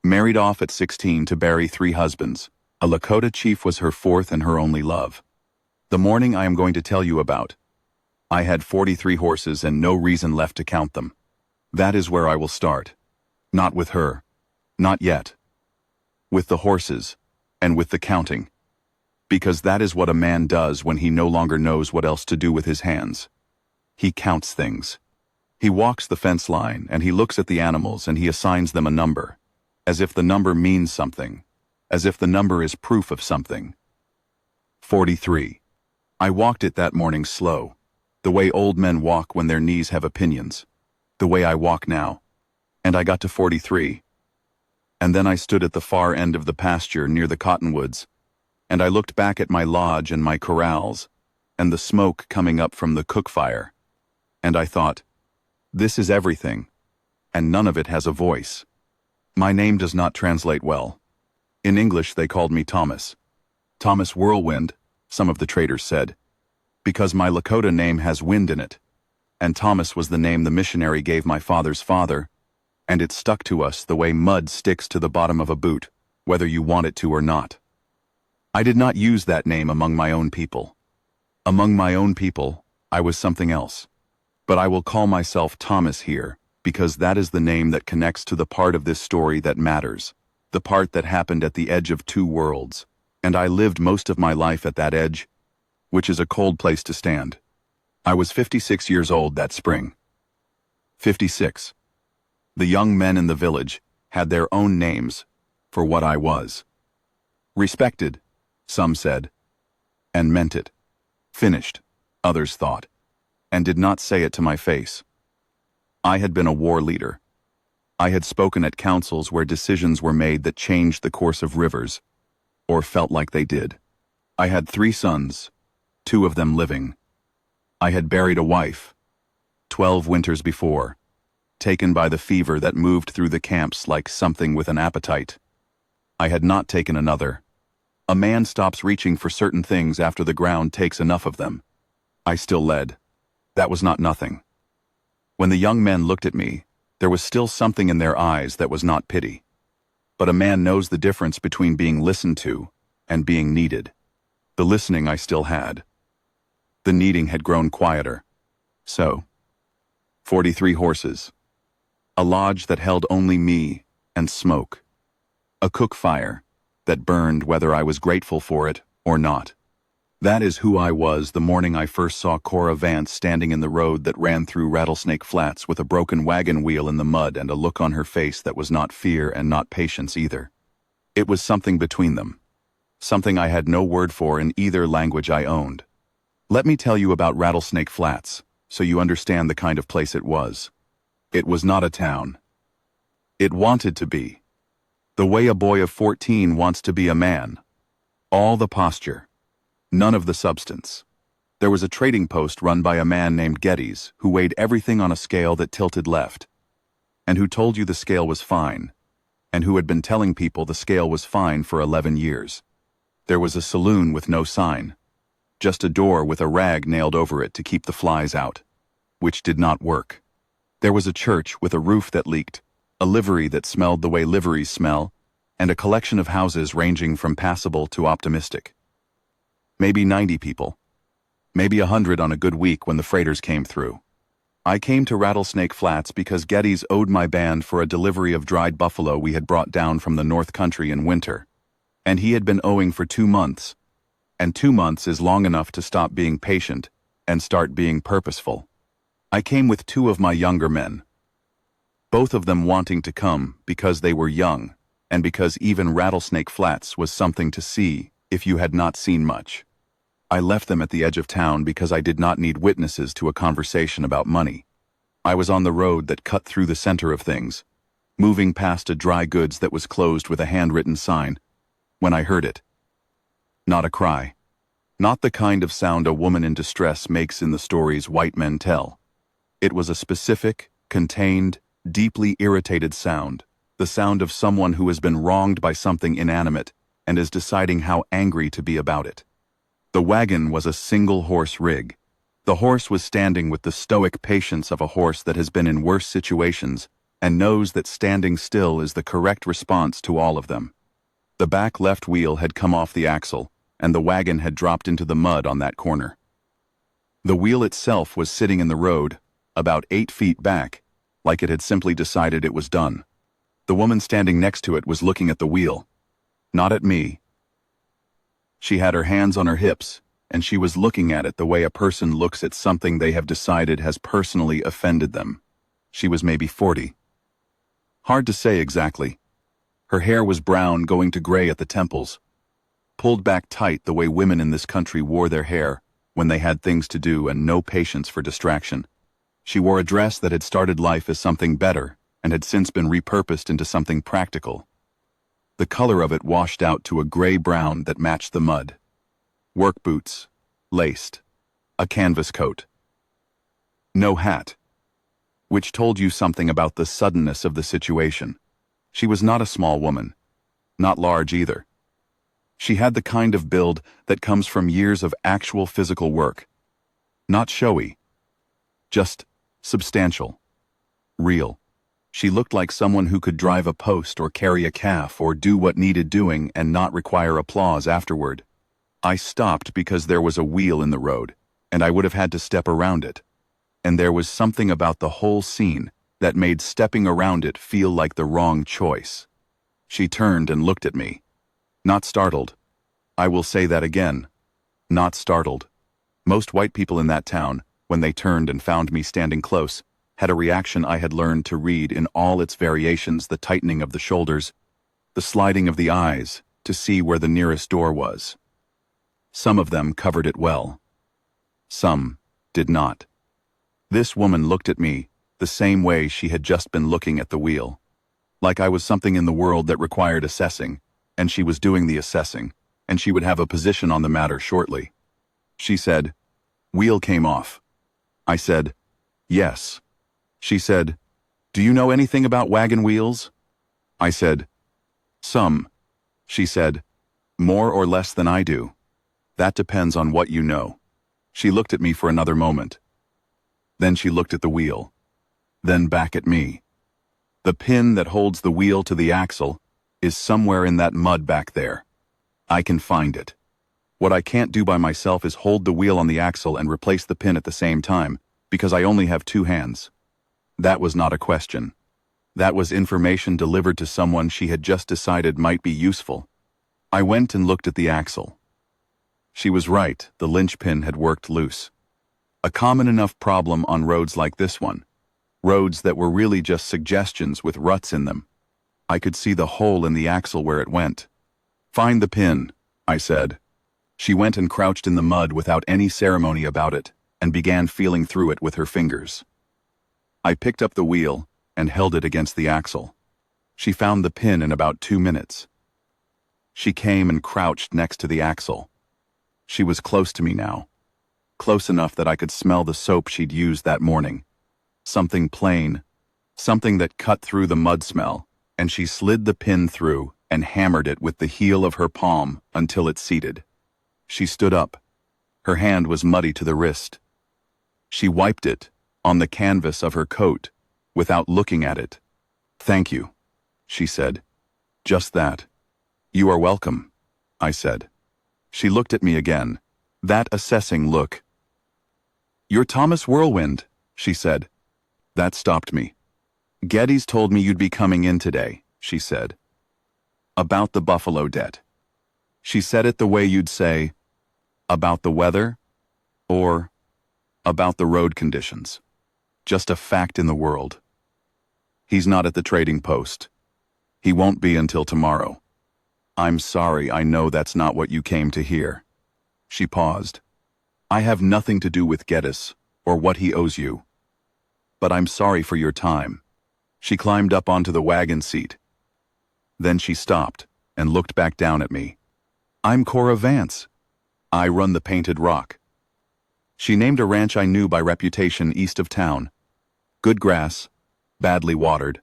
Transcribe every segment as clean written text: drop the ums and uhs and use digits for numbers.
Married off at 16 to bury 3 husbands. A Lakota chief was her 4th and her only love. The morning I am going to tell you about. I had 43 horses and no reason left to count them. That is where I will start. Not with her. Not yet. With the horses, and with the counting. Because that is what a man does when he no longer knows what else to do with his hands. He counts things. He walks the fence line and he looks at the animals and he assigns them a number. As if the number means something. As if the number is proof of something. 43. I walked it that morning slow. The way old men walk when their knees have opinions. The way I walk now. And I got to 43. And then I stood at the far end of the pasture near the cottonwoods, and I looked back at my lodge and my corrals, and the smoke coming up from the cook fire. And I thought, this is everything, and none of it has a voice. My name does not translate well. In English they called me Thomas. Thomas Whirlwind, some of the traders said, because my Lakota name has wind in it, and Thomas was the name the missionary gave my father's father, and it stuck to us the way mud sticks to the bottom of a boot, whether you want it to or not. I did not use that name among my own people. Among my own people, I was something else. But I will call myself Thomas here, because that is the name that connects to the part of this story that matters, the part that happened at the edge of 2 worlds, and I lived most of my life at that edge, which is a cold place to stand. I was 56 years old that spring. 56. The young men in the village had their own names for what I was. Respected, some said, and meant it. Finished, others thought, and did not say it to my face. I had been a war leader. I had spoken at councils where decisions were made that changed the course of rivers, or felt like they did. I had 3 sons, 2 of them living. I had buried a wife, 12 winters before, taken by the fever that moved through the camps like something with an appetite. I had not taken another. A man stops reaching for certain things after the ground takes enough of them. I still led. That was not nothing. When the young men looked at me, there was still something in their eyes that was not pity. But a man knows the difference between being listened to and being needed. The listening I still had. The needing had grown quieter. So, 43 horses. A lodge that held only me and smoke. A cook fire that burned whether I was grateful for it or not. That is who I was the morning I first saw Cora Vance standing in the road that ran through Rattlesnake Flats with a broken wagon wheel in the mud and a look on her face that was not fear and not patience either. It was something between them. Something I had no word for in either language I owned. Let me tell you about Rattlesnake Flats, so you understand the kind of place it was. It was not a town. It wanted to be. The way a boy of 14 wants to be a man. All the posture. None of the substance. There was a trading post run by a man named Geddes who weighed everything on a scale that tilted left, and who told you the scale was fine, and who had been telling people the scale was fine for 11 years. There was a saloon with no sign, just a door with a rag nailed over it to keep the flies out, which did not work. There was a church with a roof that leaked, a livery that smelled the way liveries smell, and a collection of houses ranging from passable to optimistic. Maybe 90 people. Maybe 100 on a good week when the freighters came through. I came to Rattlesnake Flats because Geddes owed my band for a delivery of dried buffalo we had brought down from the North Country in winter, and he had been owing for 2 months, and 2 months is long enough to stop being patient and start being purposeful. I came with 2 of my younger men, both of them wanting to come because they were young, and because even Rattlesnake Flats was something to see if you had not seen much. I left them at the edge of town because I did not need witnesses to a conversation about money. I was on the road that cut through the center of things, moving past a dry goods that was closed with a handwritten sign, when I heard it. Not a cry. Not the kind of sound a woman in distress makes in the stories white men tell. It was a specific, contained, deeply irritated sound, the sound of someone who has been wronged by something inanimate and is deciding how angry to be about it. The wagon was a single-horse rig. The horse was standing with the stoic patience of a horse that has been in worse situations and knows that standing still is the correct response to all of them. The back left wheel had come off the axle, and the wagon had dropped into the mud on that corner. The wheel itself was sitting in the road, about 8 feet back, like it had simply decided it was done. The woman standing next to it was looking at the wheel, not at me. She had her hands on her hips, and she was looking at it the way a person looks at something they have decided has personally offended them. She was maybe 40. Hard to say exactly. Her hair was brown going to gray at the temples, pulled back tight the way women in this country wore their hair when they had things to do and no patience for distraction. She wore a dress that had started life as something better and had since been repurposed into something practical. The color of it washed out to a gray-brown that matched the mud. Work boots, laced, a canvas coat. No hat, which told you something about the suddenness of the situation. She was not a small woman, not large either. She had the kind of build that comes from years of actual physical work. Not showy, just substantial, real. She looked like someone who could drive a post or carry a calf or do what needed doing and not require applause afterward. I stopped because there was a wheel in the road, and I would have had to step around it. And there was something about the whole scene that made stepping around it feel like the wrong choice. She turned and looked at me. Not startled. I will say that again. Not startled. Most white people in that town, when they turned and found me standing close, had a reaction I had learned to read in all its variations: the tightening of the shoulders, the sliding of the eyes to see where the nearest door was. Some of them covered it well. Some did not. This woman looked at me the same way she had just been looking at the wheel. Like I was something in the world that required assessing, and she was doing the assessing, and she would have a position on the matter shortly. She said, "Wheel came off." I said, "Yes." She said, "Do you know anything about wagon wheels?" I said, "Some." She said, "More or less than I do. That depends on what you know." She looked at me for another moment. Then she looked at the wheel. Then back at me. The pin that holds the wheel to the axle is somewhere in that mud back there. I can find it. What I can't do by myself is hold the wheel on the axle and replace the pin at the same time, because I only have 2 hands. That was not a question. That was information delivered to someone she had just decided might be useful. I went and looked at the axle. She was right, the linchpin had worked loose. A common enough problem on roads like this one. Roads that were really just suggestions with ruts in them. I could see the hole in the axle where it went. "Find the pin," I said. She went and crouched in the mud without any ceremony about it, and began feeling through it with her fingers. I picked up the wheel and held it against the axle. She found the pin in about 2 minutes. She came and crouched next to the axle. She was close to me now. Close enough that I could smell the soap she'd used that morning. Something plain, something that cut through the mud smell, and she slid the pin through and hammered it with the heel of her palm until it seated. She stood up. Her hand was muddy to the wrist. She wiped it on the canvas of her coat without looking at it. "Thank you," she said. "Just that." "You are welcome," I said. She looked at me again, that assessing look. "You're Thomas Whirlwind," she said. That stopped me. "Geddes told me you'd be coming in today," she said. "About the buffalo debt." She said it the way you'd say, "About the weather?" or "About the road conditions." Just a fact in the world. "He's not at the trading post. He won't be until tomorrow." "I'm sorry, I know that's not what you came to hear." She paused. "I have nothing to do with Geddes or what he owes you. But I'm sorry for your time." She climbed up onto the wagon seat. Then she stopped and looked back down at me. "I'm Cora Vance. I run the Painted Rock." She named a ranch I knew by reputation east of town. Good grass, badly watered.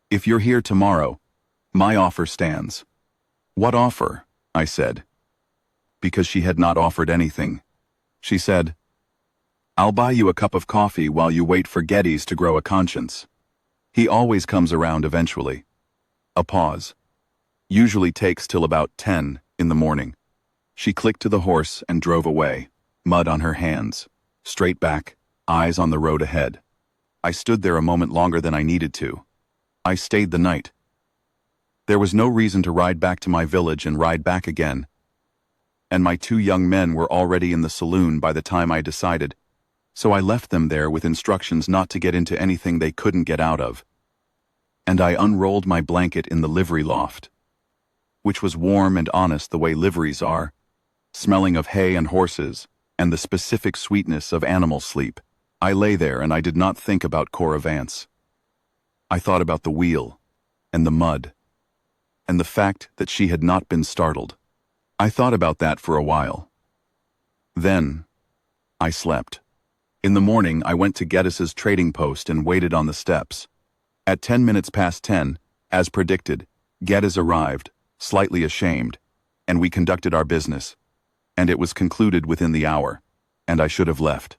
"If you're here tomorrow, my offer stands." "What offer?" I said. Because she had not offered anything. She said, "I'll buy you a cup of coffee while you wait for Geddes to grow a conscience." He always comes around eventually. A pause. Usually takes till about 10 in the morning. She clicked to the horse and drove away, mud on her hands, straight back, eyes on the road ahead. I stood there a moment longer than I needed to. I stayed the night. There was no reason to ride back to my village and ride back again. And my 2 young men were already in the saloon by the time I decided, so I left them there with instructions not to get into anything they couldn't get out of. And I unrolled my blanket in the livery loft, which was warm and honest the way liveries are, smelling of hay and horses, and the specific sweetness of animal sleep. I lay there and I did not think about Cora Vance. I thought about the wheel, and the mud, and the fact that she had not been startled. I thought about that for a while. Then, I slept. In the morning, I went to Geddes' trading post and waited on the steps. At 10 minutes past 10, as predicted, Geddes arrived, slightly ashamed, and we conducted our business. And it was concluded within the hour, and I should have left.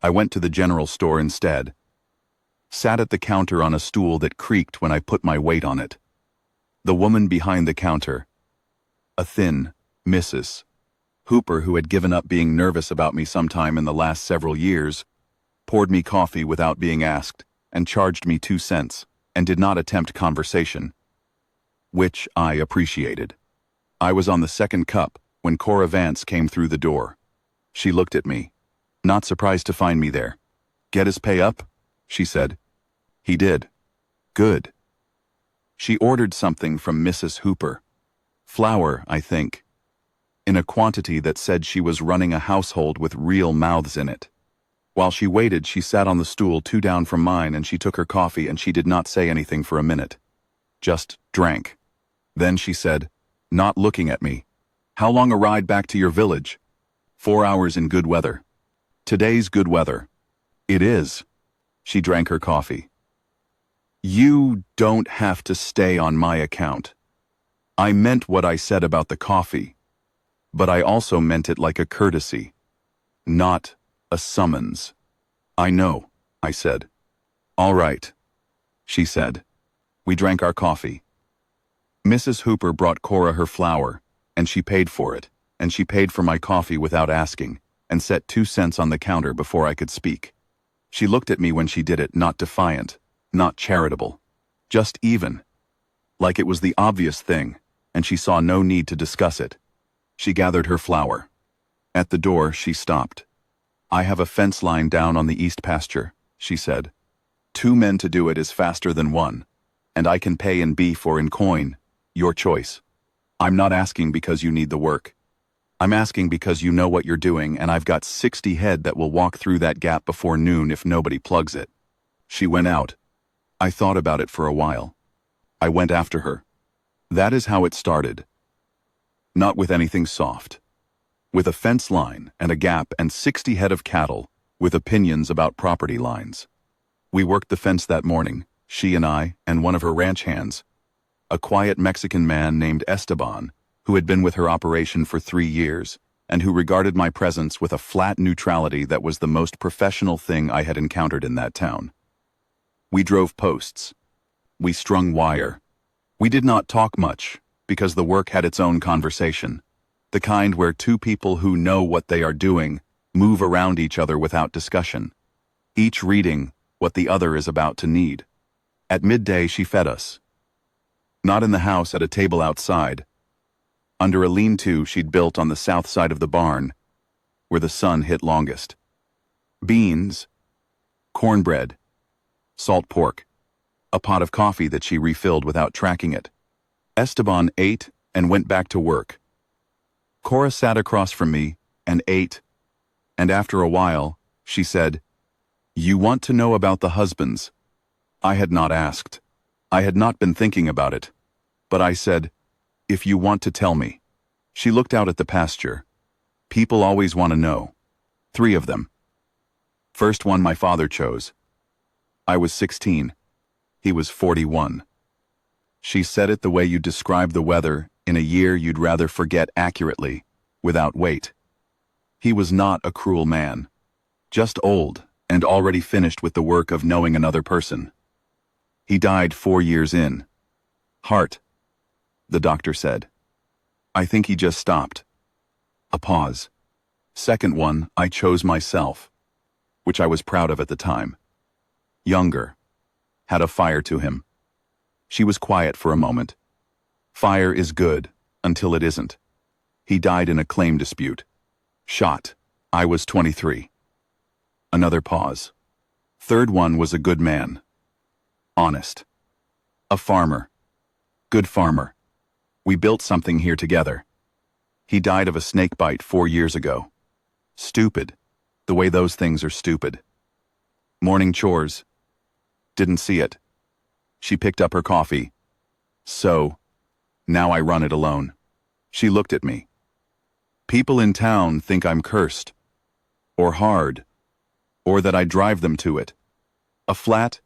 I went to the general store instead. Sat at the counter on a stool that creaked when I put my weight on it. The woman behind the counter, a thin Mrs. Hooper who had given up being nervous about me sometime in the last several years, poured me coffee without being asked and charged me 2 cents and did not attempt conversation, which I appreciated. I was on the second cup when Cora Vance came through the door. She looked at me, not surprised to find me there. "Geddes pay up?" she said. "He did." "Good." She ordered something from Mrs. Hooper. Flour, I think, in a quantity that said she was running a household with real mouths in it. While she waited, she sat on the stool 2 down from mine and she took her coffee and she did not say anything for a minute. Just drank. Then she said, not looking at me, "How long a ride back to your village?" 4 hours in good weather. "Today's good weather." "It is." She drank her coffee. "You don't have to stay on my account. I meant what I said about the coffee, but I also meant it like a courtesy, not a summons." "I know," I said. "All right," she said. We drank our coffee. Mrs. Hooper brought Cora her flour, and she paid for it, and she paid for my coffee without asking, and set 2 cents on the counter before I could speak. She looked at me when she did it, not defiant, not charitable, just even, like it was the obvious thing, and she saw no need to discuss it. She gathered her flour. At the door, she stopped. "I have a fence line down on the east pasture," she said. "2 men to do it is faster than 1, and I can pay in beef or in coin, your choice. I'm not asking because you need the work. I'm asking because you know what you're doing, and I've got 60 head that will walk through that gap before noon if nobody plugs it." She went out. I thought about it for a while. I went after her. That is how it started. Not with anything soft. With a fence line and a gap and 60 head of cattle with opinions about property lines. We worked the fence that morning, she and I and one of her ranch hands, a quiet Mexican man named Esteban, who had been with her operation for 3 years and who regarded my presence with a flat neutrality that was the most professional thing I had encountered in that town. We drove posts. We strung wire. We did not talk much, because the work had its own conversation, the kind where 2 people who know what they are doing move around each other without discussion, each reading what the other is about to need. At midday, she fed us. Not in the house, at a table outside, under a lean-to she'd built on the south side of the barn, where the sun hit longest. Beans, cornbread, salt pork, a pot of coffee that she refilled without tracking it. Esteban ate and went back to work. Cora sat across from me and ate, and after a while, she said, "You want to know about the husbands?" I had not asked. I had not been thinking about it. But I said, "If you want to tell me." She looked out at the pasture. "People always want to know. 3 of them. First one my father chose. I was 16. He was 41. She said it the way you describe the weather in a year you'd rather forget accurately, without weight. He was not a cruel man, just old and already finished with the work of knowing another person. He died 4 years in. Heart, the doctor said. I think he just stopped. A pause. Second one, I chose myself, which I was proud of at the time. Younger. Had a fire to him. She was quiet for a moment. Fire is good, until it isn't. He died in a claim dispute. Shot. I was 23. Another pause. Third one was a good man. Honest. A farmer. Good farmer. We built something here together. He died of a snake bite 4 years ago. Stupid. The way those things are stupid. Morning chores. Didn't see it. She picked up her coffee. So, now I run it alone. She looked at me. People in town think I'm cursed. Or hard. Or that I drive them to it. A flat,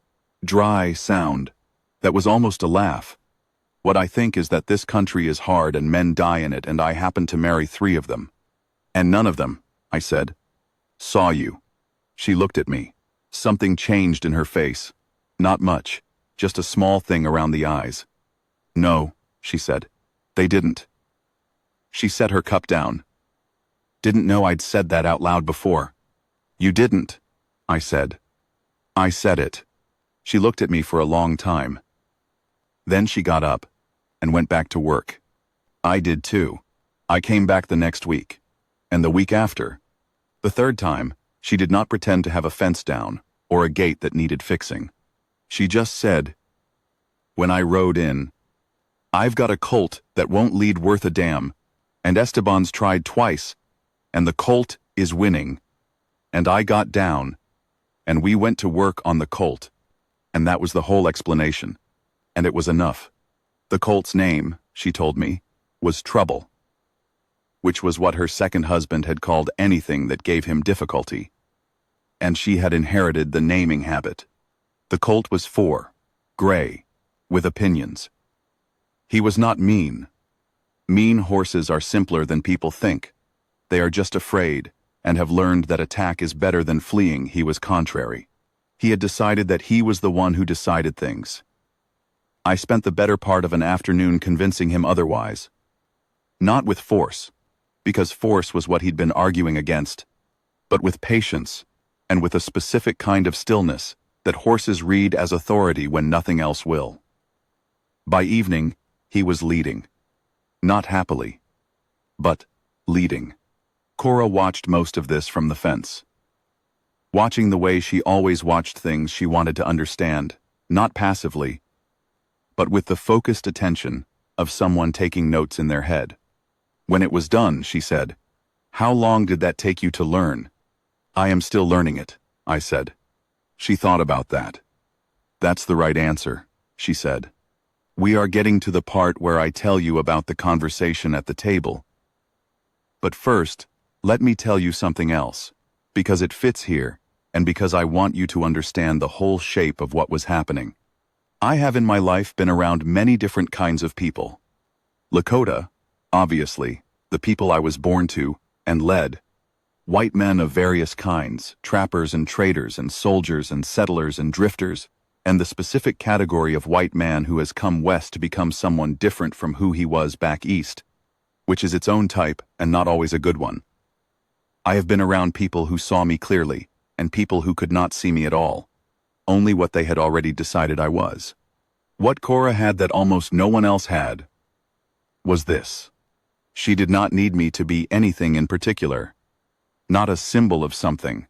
dry sound that was almost a laugh. What I think is that this country is hard and men die in it, and I happen to marry 3 of them. And none of them, I said, saw you. She looked at me. Something changed in her face. Not much, just a small thing around the eyes. No, she said. They didn't. She set her cup down. Didn't know I'd said that out loud before. You didn't, I said. I said it. She looked at me for a long time. Then she got up and went back to work. I did too. I came back the next week. And the week after. The third time, she did not pretend to have a fence down or a gate that needed fixing. She just said, when I rode in, I've got a colt that won't lead worth a damn, and Esteban's tried twice, and the colt is winning. And I got down, and we went to work on the colt. And that was the whole explanation. And it was enough. The colt's name, she told me, was Trouble, which was what her second husband had called anything that gave him difficulty. And she had inherited the naming habit. The colt was 4, gray, with opinions. He was not mean. Mean horses are simpler than people think. They are just afraid, and have learned that attack is better than fleeing. He was contrary. He had decided that he was the one who decided things. I spent the better part of an afternoon convincing him otherwise. Not with force, because force was what he'd been arguing against, but with patience, and with a specific kind of stillness that horses read as authority when nothing else will. By evening, he was leading. Not happily, but leading. Cora watched most of this from the fence. Watching the way she always watched things she wanted to understand, not passively, but with the focused attention of someone taking notes in their head. When it was done, she said, "How long did that take you to learn?" "I am still learning it," I said. She thought about that. "That's the right answer," she said. "We are getting to the part where I tell you about the conversation at the table. But first, let me tell you something else, because it fits here, and because I want you to understand the whole shape of what was happening. I have in my life been around many different kinds of people. Lakota, obviously, the people I was born to and led. White men of various kinds, trappers and traders and soldiers and settlers and drifters, and the specific category of white man who has come west to become someone different from who he was back east, which is its own type and not always a good one. I have been around people who saw me clearly, and people who could not see me at all, only what they had already decided I was. What Cora had that almost no one else had was this. She did not need me to be anything in particular. Not a symbol of something.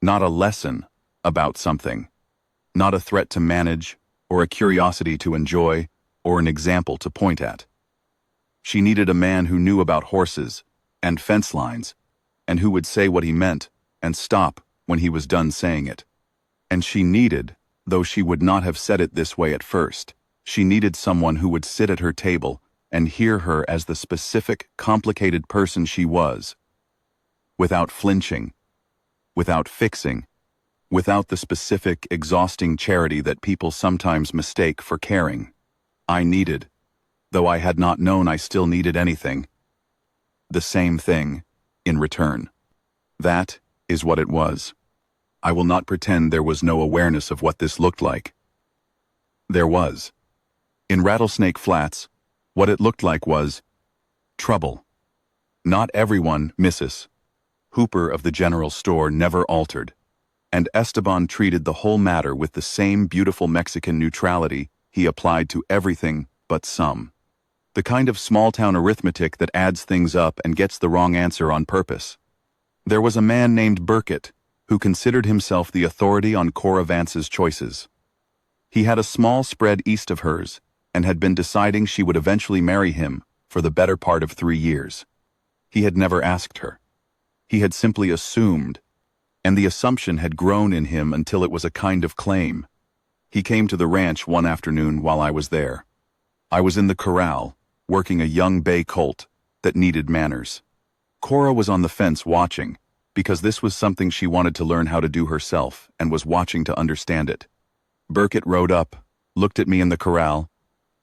Not a lesson about something. Not a threat to manage, or a curiosity to enjoy, or an example to point at. She needed a man who knew about horses and fence lines, and who would say what he meant and stop when he was done saying it. And she needed, though she would not have said it this way at first, she needed someone who would sit at her table and hear her as the specific, complicated person she was, without flinching, without fixing, without the specific, exhausting charity that people sometimes mistake for caring. I needed, though I had not known I still needed anything, the same thing in return. That is what it was. I will not pretend there was no awareness of what this looked like. There was. In Rattlesnake Flats, what it looked like was trouble. Not everyone, Mrs. Hooper of the general store, never altered, and Esteban treated the whole matter with the same beautiful Mexican neutrality he applied to everything but some. The kind of small-town arithmetic that adds things up and gets the wrong answer on purpose. There was a man named Burkett who considered himself the authority on Cora Vance's choices. He had a small spread east of hers and had been deciding she would eventually marry him for the better part of 3 years. He had never asked her. He had simply assumed, and the assumption had grown in him until it was a kind of claim. He came to the ranch one afternoon while I was there. I was in the corral, working a young bay colt that needed manners. Cora was on the fence watching, because this was something she wanted to learn how to do herself and was watching to understand it. Burkett rode up, looked at me in the corral,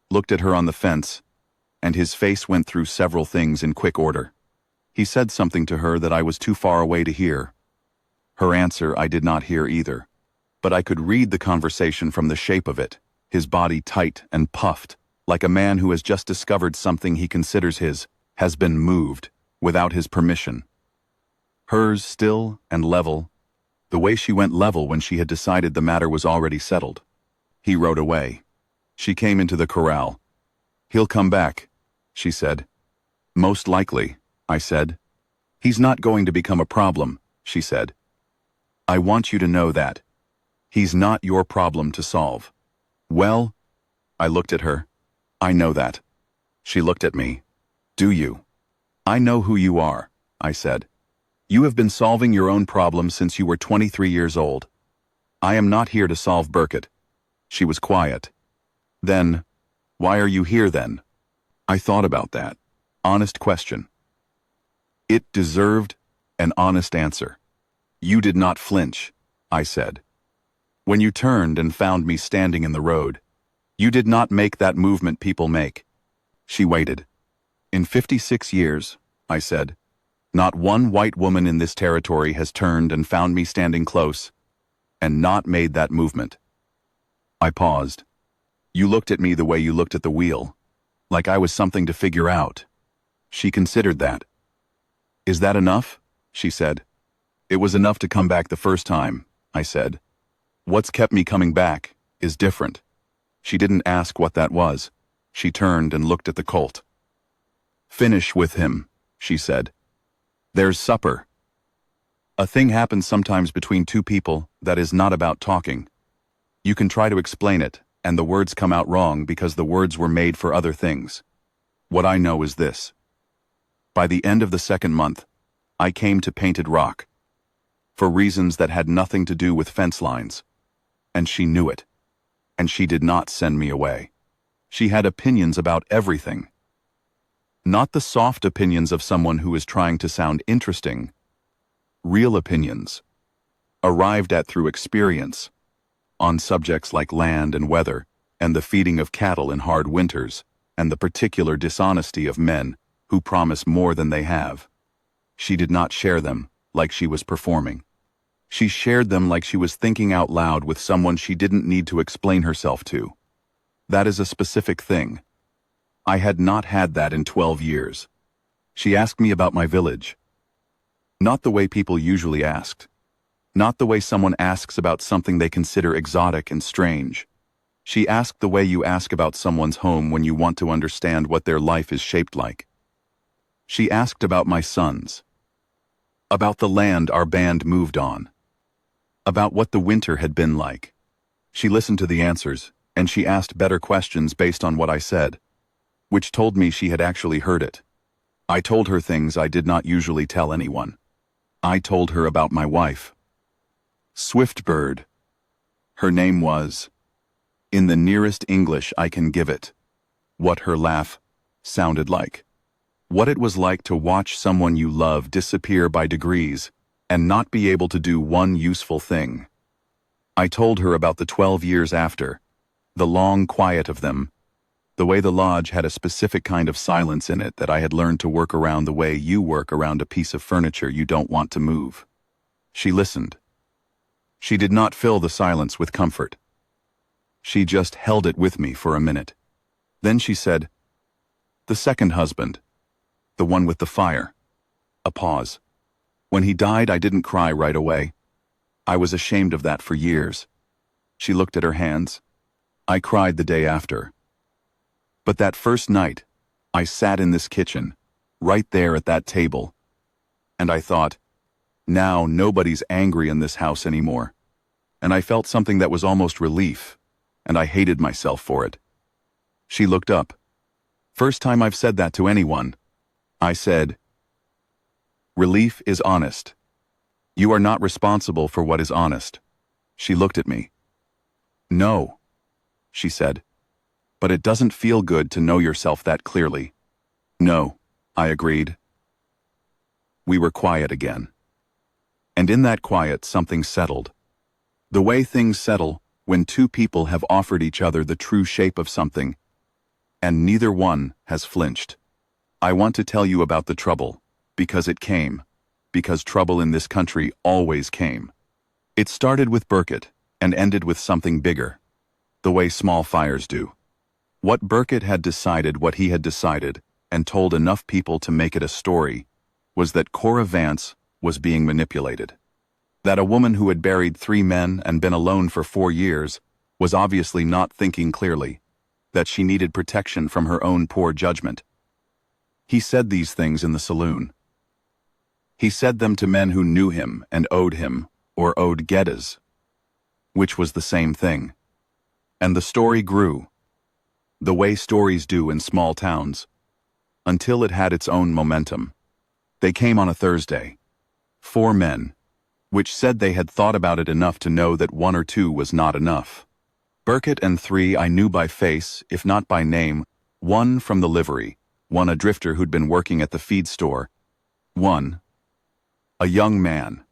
looked at her on the fence, and his face went through several things in quick order. He said something to her that I was too far away to hear. Her answer I did not hear either, but I could read the conversation from the shape of it, his body tight and puffed, like a man who has just discovered something he considers his, has been moved, without his permission. Hers still and level, the way she went level when she had decided the matter was already settled. He rode away. She came into the corral. "He'll come back," she said. "Most likely," I said. "He's not going to become a problem," she said. "I want you to know that. He's not your problem to solve." "Well," I looked at her. "I know that." She looked at me. "Do you?" "I know who you are," I said. "You have been solving your own problems since you were 23 years old. I am not here to solve Burkett." She was quiet. "Then, why are you here then?" I thought about that. Honest question. It deserved an honest answer. "You did not flinch," I said. "When you turned and found me standing in the road, you did not make that movement people make." She waited. "In 56 years," I said, "not one white woman in this territory has turned and found me standing close and not made that movement." I paused. "You looked at me the way you looked at the wheel, like I was something to figure out." She considered that. "Is that enough?" she said. "It was enough to come back the first time," I said. "What's kept me coming back is different." She didn't ask what that was. She turned and looked at the colt. "Finish with him," she said. "There's supper." A thing happens sometimes between two people that is not about talking. You can try to explain it, and the words come out wrong because the words were made for other things. What I know is this. By the end of the second month, I came to Painted Rock, for reasons that had nothing to do with fence lines. And she knew it. And she did not send me away. She had opinions about everything. Not the soft opinions of someone who is trying to sound interesting. Real opinions, arrived at through experience, on subjects like land and weather, and the feeding of cattle in hard winters, and the particular dishonesty of men who promise more than they have. She did not share them like she was performing. She shared them like she was thinking out loud with someone she didn't need to explain herself to. That is a specific thing. I had not had that in 12 years. She asked me about my village. Not the way people usually asked. Not the way someone asks about something they consider exotic and strange. She asked the way you ask about someone's home when you want to understand what their life is shaped like. She asked about my sons. About the land our band moved on. About what the winter had been like. She listened to the answers, and she asked better questions based on what I said, which told me she had actually heard it. I told her things I did not usually tell anyone. I told her about my wife. Swiftbird. Her name was, in the nearest English I can give it, what her laugh sounded like. What it was like to watch someone you love disappear by degrees and not be able to do one useful thing. I told her about the 12 years after, the long quiet of them, the way the lodge had a specific kind of silence in it that I had learned to work around the way you work around a piece of furniture you don't want to move. She listened. She did not fill the silence with comfort. She just held it with me for a minute. Then she said, "The second husband. The one with the fire." A pause. "When he died, I didn't cry right away. I was ashamed of that for years." She looked at her hands. "I cried the day after. But that first night, I sat in this kitchen, right there at that table, and I thought, now nobody's angry in this house anymore. And I felt something that was almost relief, and I hated myself for it." She looked up. "First time I've said that to anyone." I said, "Relief is honest. You are not responsible for what is honest." She looked at me. "No," she said, "but it doesn't feel good to know yourself that clearly." "No," I agreed. We were quiet again. And in that quiet, something settled. The way things settle when two people have offered each other the true shape of something, and neither one has flinched. I want to tell you about the trouble, because it came, because trouble in this country always came. It started with Burkett and ended with something bigger, the way small fires do. What Burkett had decided, what he had decided, and told enough people to make it a story, was that Cora Vance was being manipulated. That a woman who had buried 3 men and been alone for 4 years was obviously not thinking clearly, that she needed protection from her own poor judgment. He said these things in the saloon. He said them to men who knew him and owed him, or owed Geddes, which was the same thing. And the story grew, the way stories do in small towns, until it had its own momentum. They came on a Thursday. 4 men, which said they had thought about it enough to know that 1 or 2 was not enough. Burkett and 3 I knew by face, if not by name, 1 from the livery, 1 a drifter who'd been working at the feed store, 1 a young man,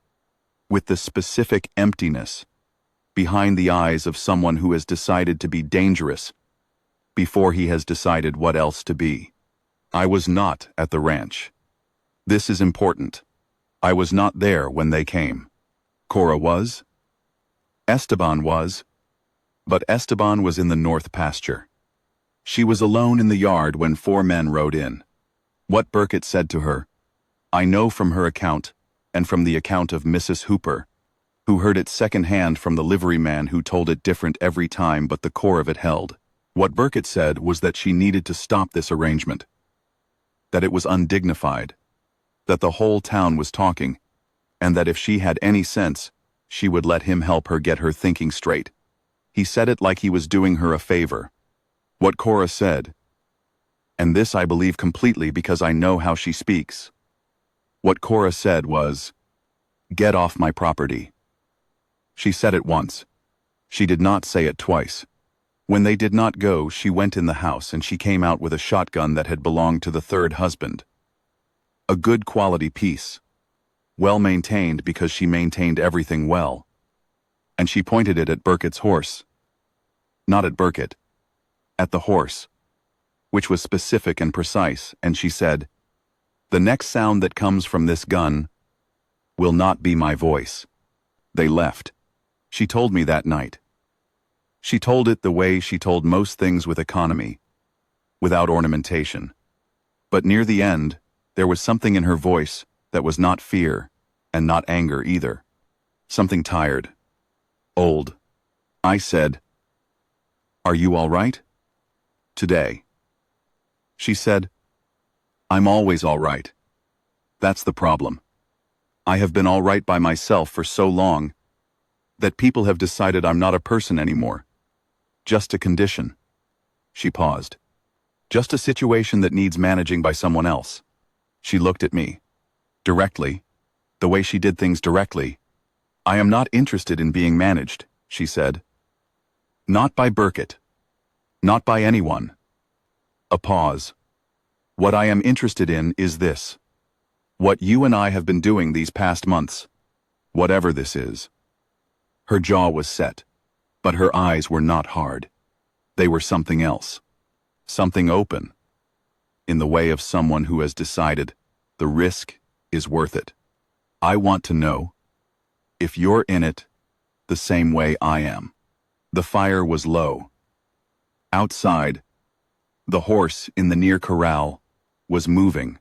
with the specific emptiness behind the eyes of someone who has decided to be dangerous before he has decided what else to be. I was not at the ranch. This is important. I was not there when they came. Cora was. Esteban was. But Esteban was in the north pasture. She was alone in the yard when 4 men rode in. What Burkett said to her, I know from her account, and from the account of Mrs. Hooper, who heard it secondhand from the liveryman who told it different every time, but the core of it held. What Burkett said was that she needed to stop this arrangement, that it was undignified, that the whole town was talking, and that if she had any sense, she would let him help her get her thinking straight. He said it like he was doing her a favor. What Cora said, and this I believe completely because I know how she speaks, what Cora said was, "Get off my property." She said it once. She did not say it twice. When they did not go, she went in the house and she came out with a shotgun that had belonged to the 3rd husband. A good quality piece, well maintained because she maintained everything well. And she pointed it at Burkett's horse. Not at Burkett, at the horse, which was specific and precise, and she said, "The next sound that comes from this gun will not be my voice." They left. She told me that night. She told it the way she told most things, with economy, without ornamentation. But near the end, there was something in her voice that was not fear and not anger either. Something tired, old. I said, "Are you all right? Today?" She said, "I'm always all right. That's the problem. I have been all right by myself for so long that people have decided I'm not a person anymore. Just a condition." She paused. "Just a situation that needs managing by someone else." She looked at me. Directly, the way she did things directly. "I am not interested in being managed," she said. "Not by Burkett. Not by anyone." A pause. "What I am interested in is this. What you and I have been doing these past months. Whatever this is." Her jaw was set, but her eyes were not hard. They were something else. Something open. In the way of someone who has decided the risk is worth it. I want to know if you're in it the same way I am. The fire was low. Outside, the horse in the near corral was moving.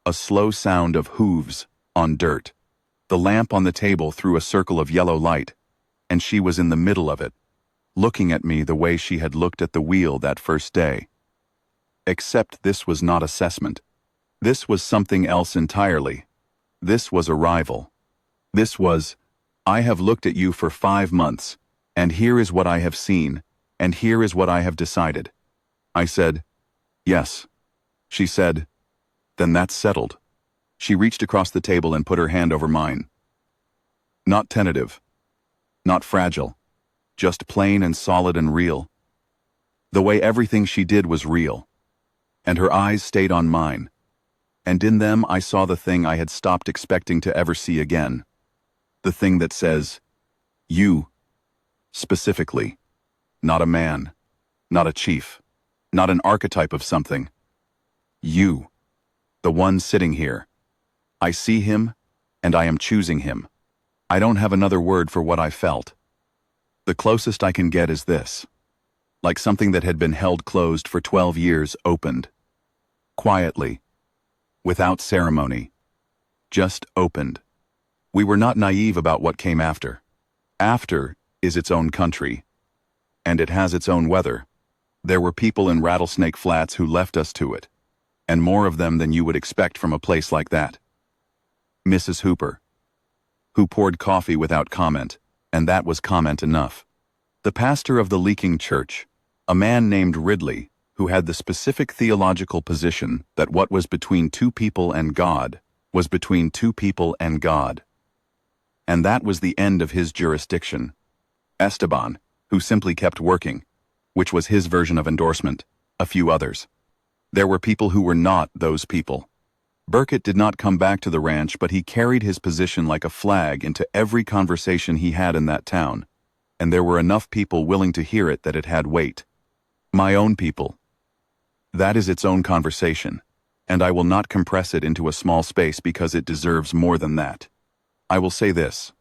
A slow sound of hooves on dirt. The lamp on the table threw a circle of yellow light, and she was in the middle of it, looking at me the way she had looked at the wheel that first day. Except this was not assessment. This was something else entirely. This was arrival. This was, I have looked at you for 5 months, and here is what I have seen, and here is what I have decided. I said, yes. She said, then that's settled. She reached across the table and put her hand over mine. Not tentative. Not fragile. Just plain and solid and real. The way everything she did was real. And her eyes stayed on mine. And in them I saw the thing I had stopped expecting to ever see again. The thing that says, you, specifically. Not a man. Not a chief. Not an archetype of something. You. The one sitting here. I see him, and I am choosing him. I don't have another word for what I felt. The closest I can get is this. Like something that had been held closed for 12 years opened. Quietly. Without ceremony. Just opened. We were not naive about what came after. After is its own country. And it has its own weather. There were people in Rattlesnake Flats who left us to it. And more of them than you would expect from a place like that. Mrs. Hooper. Who poured coffee without comment, and that was comment enough. The pastor of the leaking church, a man named Ridley, who had the specific theological position that what was between two people and God was between two people and God. And that was the end of his jurisdiction. Esteban, who simply kept working, which was his version of endorsement, a few others. There were people who were not those people. Burkett did not come back to the ranch, but he carried his position like a flag into every conversation he had in that town, and there were enough people willing to hear it that it had weight. My own people. That is its own conversation, and I will not compress it into a small space because it deserves more than that. I will say this.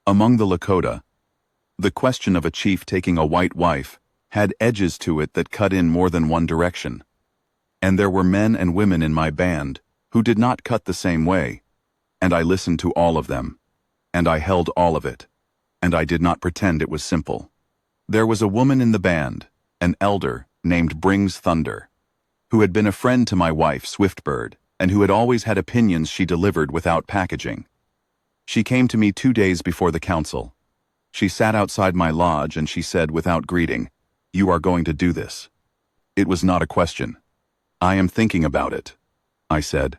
Among the Lakota, the question of a chief taking a white wife had edges to it that cut in more than one direction. And there were men and women in my band who did not cut the same way, and I listened to all of them, and I held all of it, and I did not pretend it was simple. There was a woman in the band, an elder named Brings Thunder, who had been a friend to my wife, Swiftbird, and who had always had opinions she delivered without packaging. She came to me 2 days before the council. She sat outside my lodge and she said without greeting, "You are going to do this." It was not a question. "I am thinking about it," I said.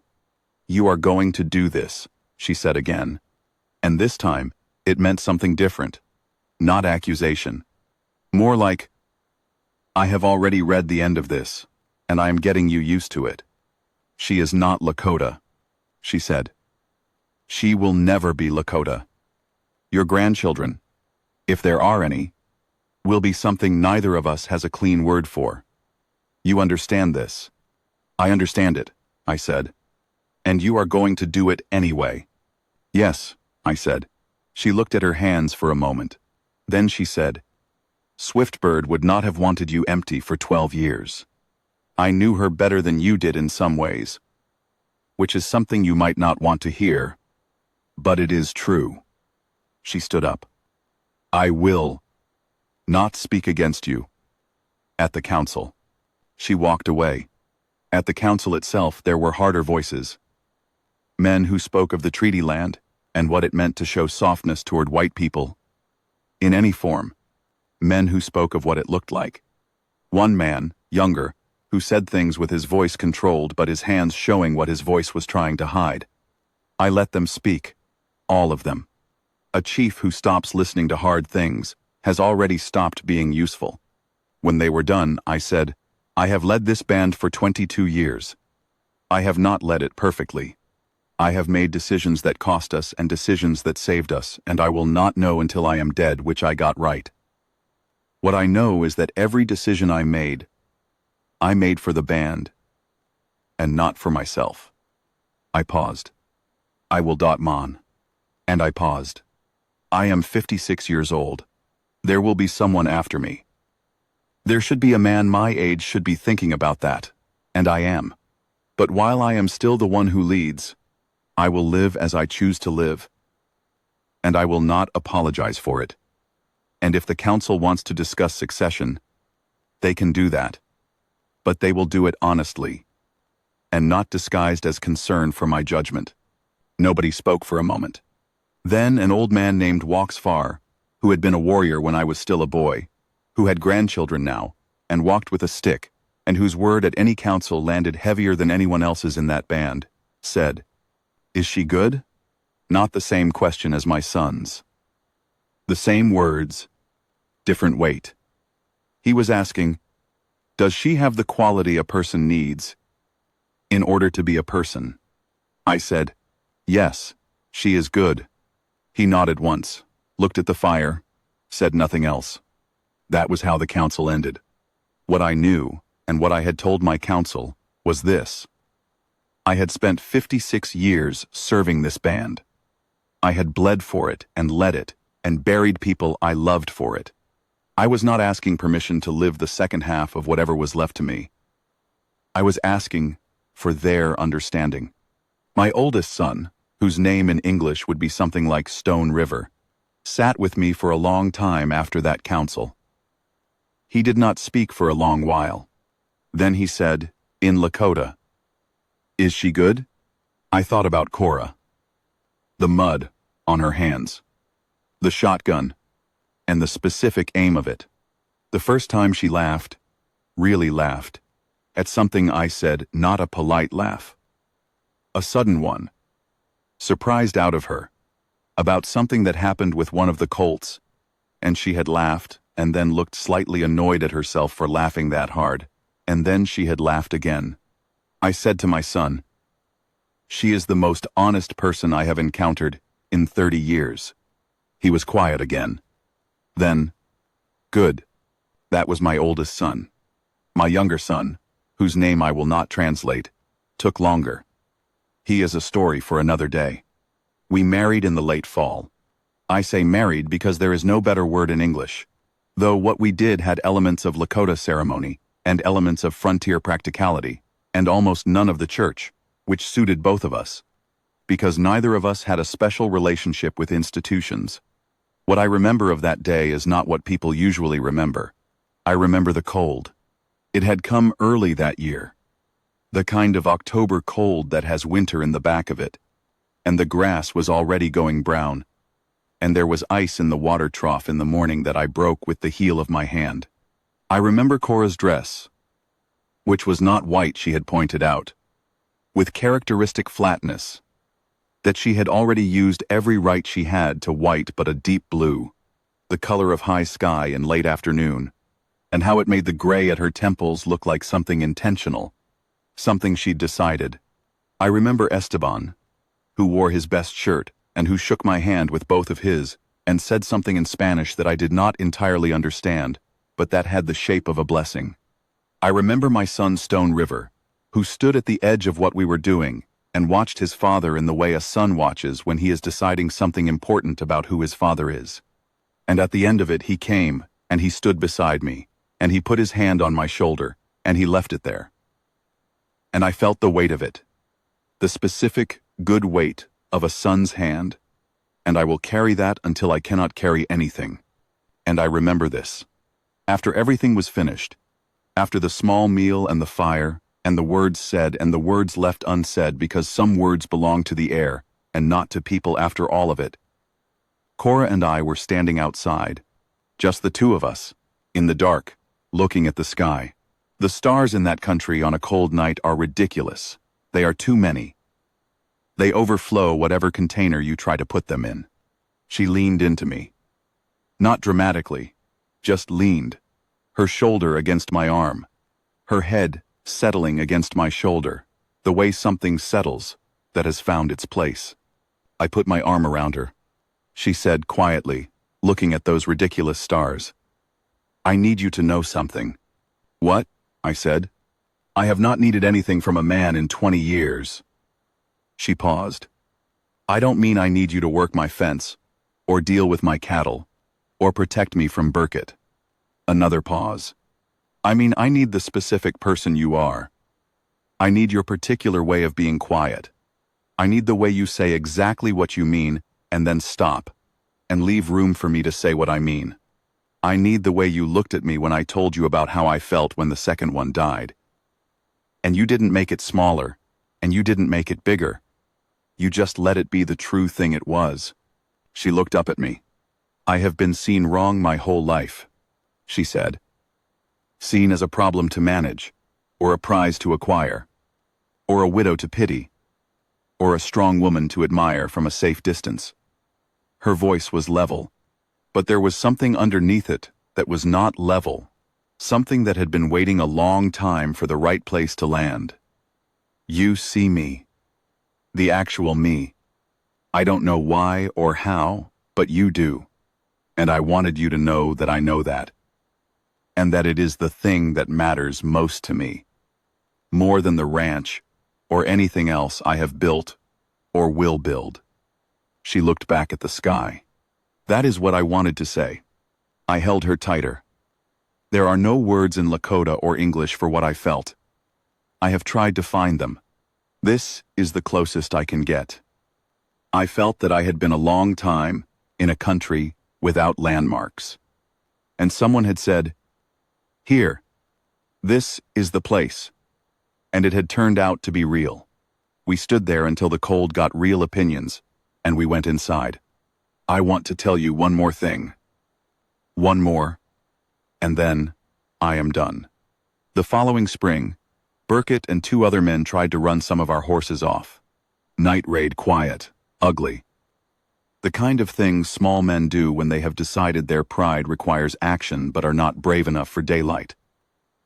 "You are going to do this," she said again. And this time, it meant something different. Not accusation. More like, "I have already read the end of this, and I am getting you used to it. She is not Lakota," she said. "She will never be Lakota. Your grandchildren, if there are any, will be something neither of us has a clean word for. You understand this?" "I understand it," I said. "And you are going to do it anyway?" "Yes," I said. She looked at her hands for a moment. Then she said, "Swiftbird would not have wanted you empty for 12 years. I knew her better than you did in some ways, which is something you might not want to hear, but it is true." She stood up. "I will not speak against you at the council." She walked away. At the council itself there were harder voices. Men who spoke of the treaty land and what it meant to show softness toward white people. In any form. Men who spoke of what it looked like. One man, younger, who said things with his voice controlled but his hands showing what his voice was trying to hide. I let them speak. All of them. A chief who stops listening to hard things has already stopped being useful. When they were done, I said, "I have led this band for 22 years. I have not led it perfectly. I have made decisions that cost us and decisions that saved us, and I will not know until I am dead which I got right. What I know is that every decision I made for the band, and not for myself." I paused. "I will dot mon." And I paused. "I am 56 years old. There will be someone after me. There should be a man my age should be thinking about that, and I am. But while I am still the one who leads, I will live as I choose to live, and I will not apologize for it. And if the council wants to discuss succession, they can do that. But they will do it honestly, and not disguised as concern for my judgment. Nobody spoke for a moment. Then an old man named Walks Far, who had been a warrior when I was still a boy, who had grandchildren now, and walked with a stick, and whose word at any council landed heavier than anyone else's in that band, said, "Is she good?" Not the same question as my son's. The same words, different weight. He was asking, does she have the quality a person needs in order to be a person? I said, yes, she is good. He nodded once, looked at the fire, said nothing else. That was how the council ended. What I knew, and what I had told my council, was this. I had spent 56 years serving this band. I had bled for it and led it, and buried people I loved for it. I was not asking permission to live the second half of whatever was left to me. I was asking for their understanding. My oldest son, whose name in English would be something like Stone River, sat with me for a long time after that council. He did not speak for a long while. Then he said, in Lakota, "Is she good?" I thought about Cora. The mud on her hands. The shotgun, and the specific aim of it. The first time she laughed, really laughed, at something I said, not a polite laugh. A sudden one. Surprised out of her. About something that happened with one of the colts, and she had laughed, and then looked slightly annoyed at herself for laughing that hard, and then she had laughed again. I said to my son, "She is the most honest person I have encountered in 30 years. He was quiet again. Then, good. That was my oldest son. My younger son, whose name I will not translate, took longer. He is a story for another day. We married in the late fall. I say married because there is no better word in English, though what we did had elements of Lakota ceremony and elements of frontier practicality, and almost none of the church, which suited both of us, because neither of us had a special relationship with institutions. What I remember of that day is not what people usually remember. I remember the cold. It had come early that year. The kind of October cold that has winter in the back of it. And the grass was already going brown. And there was ice in the water trough in the morning that I broke with the heel of my hand. I remember Cora's dress, which was not white, she had pointed out, with characteristic flatness, that she had already used every right she had to white but a deep blue, the color of high sky in late afternoon, and how it made the gray at her temples look like something intentional, something she'd decided. I remember Esteban, who wore his best shirt and who shook my hand with both of his and said something in Spanish that I did not entirely understand, but that had the shape of a blessing. I remember my son Stone River, who stood at the edge of what we were doing and watched his father in the way a son watches when he is deciding something important about who his father is. And at the end of it he came, and he stood beside me, and he put his hand on my shoulder, and he left it there. And I felt the weight of it, the specific, good weight of a son's hand, and I will carry that until I cannot carry anything. And I remember this. After everything was finished, after the small meal and the fire, and the words said and the words left unsaid because some words belong to the air and not to people after all of it, Cora and I were standing outside, just the two of us, in the dark, looking at the sky. The stars in that country on a cold night are ridiculous. They are too many. They overflow whatever container you try to put them in. She leaned into me. Not dramatically, just leaned, her shoulder against my arm, her head settling against my shoulder, the way something settles that has found its place. I put my arm around her. She said quietly, looking at those ridiculous stars, "I need you to know something." "What?" I said. "I have not needed anything from a man in 20 years. She paused. "I don't mean I need you to work my fence or deal with my cattle. or protect me from Burkett. Another pause. I mean, I need the specific person you are. I need your particular way of being quiet. I need the way you say exactly what you mean and then stop and leave room for me to say what I mean. I need the way you looked at me when I told you about how I felt when the second one died. And you didn't make it smaller, and you didn't make it bigger. You just let it be the true thing it was. She looked up at me. I have been seen wrong my whole life, she said. Seen as a problem to manage, or a prize to acquire, or a widow to pity, or a strong woman to admire from a safe distance. Her voice was level, but there was something underneath it that was not level, something that had been waiting a long time for the right place to land. You see me. The actual me. I don't know why or how, but you do. And I wanted you to know that I know that. And that it is the thing that matters most to me. More than the ranch, or anything else I have built, or will build. She looked back at the sky. That is what I wanted to say. I held her tighter. There are no words in Lakota or English for what I felt. I have tried to find them. This is the closest I can get. I felt that I had been a long time in a country without landmarks. And someone had said, "Here, this is the place." And it had turned out to be real. We stood there until the cold got real opinions, and we went inside. I want to tell you one more thing. One more, and then I am done. The following spring, Burkett and 2 other men tried to run some of our horses off. Night raid quiet, ugly. The kind of things small men do when they have decided their pride requires action but are not brave enough for daylight.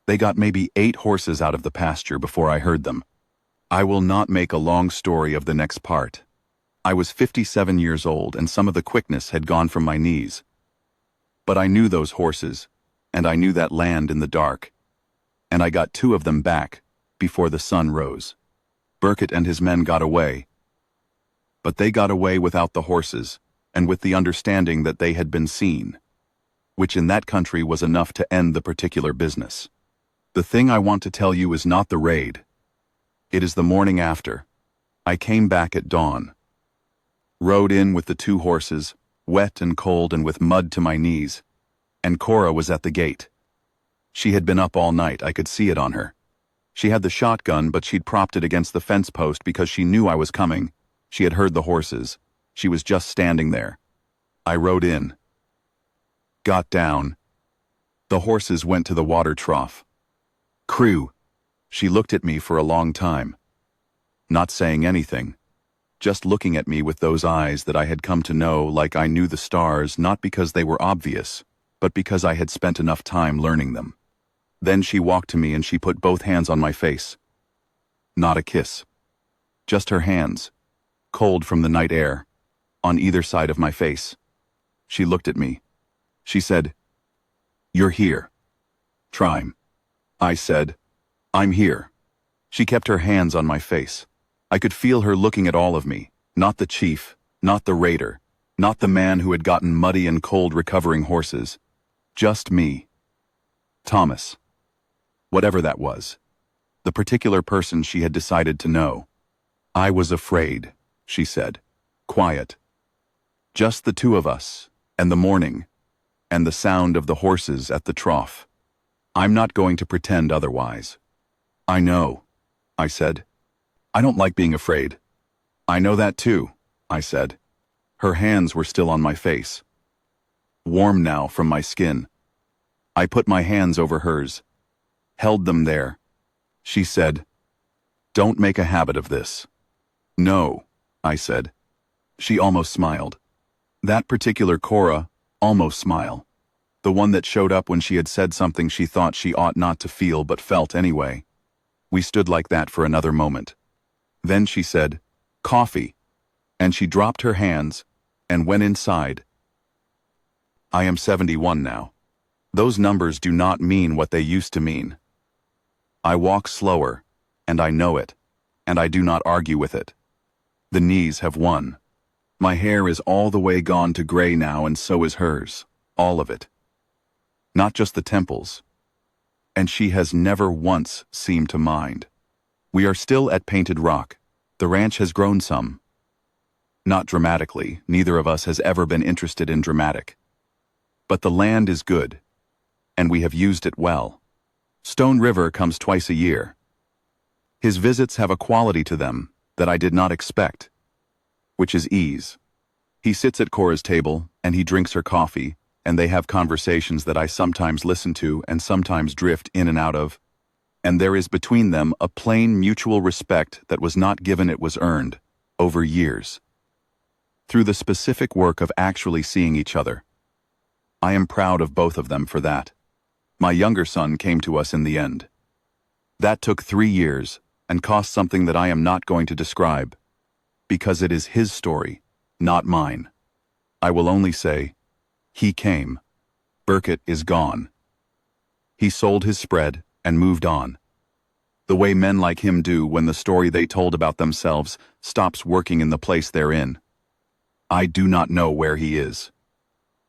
They got maybe 8 horses out of the pasture before I heard them. I will not make a long story of the next part. I was 57 years old and some of the quickness had gone from my knees. But I knew those horses, and I knew that land in the dark. And I got 2 of them back before the sun rose. Burkett and his men got away. But they got away without the horses, and with the understanding that they had been seen, which in that country was enough to end the particular business. The thing I want to tell you is not the raid. It is the morning after. I came back at dawn. Rode in with the 2 horses, wet and cold and with mud to my knees, and Cora was at the gate. She had been up all night, I could see it on her. She had the shotgun, but she'd propped it against the fence post because she knew I was coming. She had heard the horses. She was just standing there. I rode in. Got down. The horses went to the water trough. Crew. She looked at me for a long time. Not saying anything. Just looking at me with those eyes that I had come to know like I knew the stars, not because they were obvious, but because I had spent enough time learning them. Then she walked to me and she put both hands on my face. Not a kiss. Just her hands, cold from the night air, on either side of my face. She looked at me. She said, "You're here." Trime. I said, "I'm here." She kept her hands on my face. I could feel her looking at all of me, not the chief, not the raider, not the man who had gotten muddy and cold recovering horses. Just me. Thomas. Whatever that was. The particular person she had decided to know. I was afraid, she said. Quiet. Just the 2 of us, and the morning, and the sound of the horses at the trough. I'm not going to pretend otherwise. I know, I said. I don't like being afraid. I know that too, I said. Her hands were still on my face. Warm now from my skin. I put my hands over hers. Held them there. She said, "Don't make a habit of this." "No," I said. She almost smiled. That particular Cora almost smile. The one that showed up when she had said something she thought she ought not to feel but felt anyway. We stood like that for another moment. Then she said, "Coffee," and she dropped her hands and went inside. I am 71 now. Those numbers do not mean what they used to mean. I walk slower, and I know it, and I do not argue with it. The knees have won. My hair is all the way gone to gray now, and so is hers. All of it. Not just the temples. And she has never once seemed to mind. We are still at Painted Rock. The ranch has grown some. Not dramatically, neither of us has ever been interested in dramatic. But the land is good, and we have used it well. Stone River comes twice a year. His visits have a quality to them that I did not expect, which is ease. He sits at Cora's table, and he drinks her coffee, and they have conversations that I sometimes listen to and sometimes drift in and out of, and there is between them a plain mutual respect that was not given, it was earned, over years. Through the specific work of actually seeing each other. I am proud of both of them for that. My younger son came to us in the end. That took 3 years and cost something that I am not going to describe, because it is his story, not mine. I will only say, he came. Burkett is gone. He sold his spread and moved on. The way men like him do when the story they told about themselves stops working in the place they're in. I do not know where he is.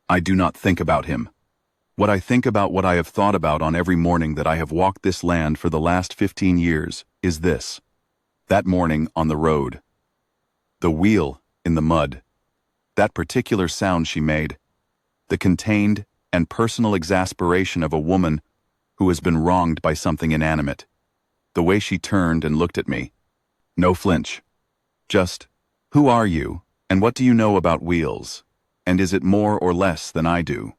I do not think about him. What I think about, what I have thought about on every morning that I have walked this land for the last 15 years, is this. That morning on the road. The wheel in the mud. That particular sound she made. The contained and personal exasperation of a woman who has been wronged by something inanimate. The way she turned and looked at me. No flinch. Just, who are you, and what do you know about wheels? And is it more or less than I do?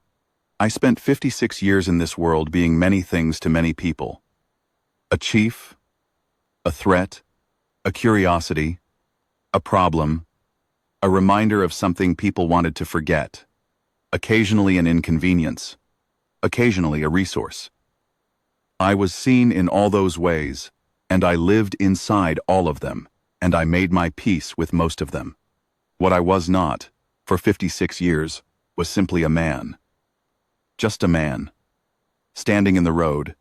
I spent 56 years in this world being many things to many people. A chief, a threat, a curiosity, a problem, a reminder of something people wanted to forget, occasionally an inconvenience, occasionally a resource. I was seen in all those ways, and I lived inside all of them, and I made my peace with most of them. What I was not, for 56 years, was simply a man. Just a man, standing in the road,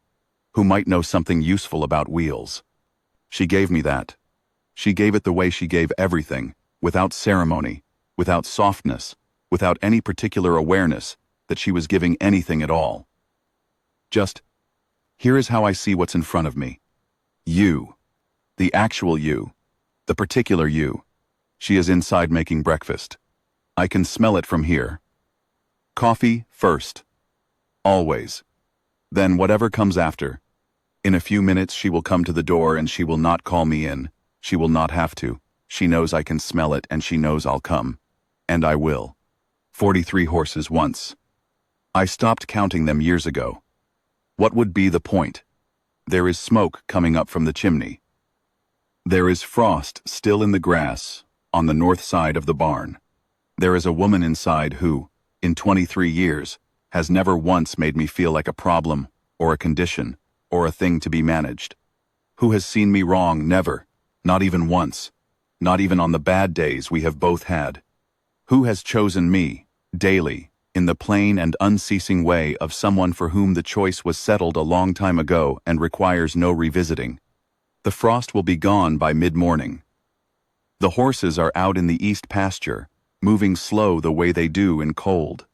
who might know something useful about wheels. She gave me that. She gave it the way she gave everything, without ceremony, without softness, without any particular awareness that she was giving anything at all. Just, here is how I see what's in front of me. You. The actual you. The particular you. She is inside making breakfast. I can smell it from here. Coffee first. Always. Then whatever comes after. In a few minutes she will come to the door and she will not call me in. She will not have to. She knows I can smell it and she knows I'll come. And I will. 43 horses once. I stopped counting them years ago. What would be the point? There is smoke coming up from the chimney. There is frost still in the grass on the north side of the barn. There is a woman inside who, in 23 years, has never once made me feel like a problem, or a condition, or a thing to be managed. Who has seen me wrong? Never. Not even once. Not even on the bad days we have both had. Who has chosen me, daily, in the plain and unceasing way of someone for whom the choice was settled a long time ago and requires no revisiting. The frost will be gone by mid-morning. The horses are out in the east pasture, moving slow the way they do in cold.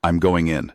I'm going in.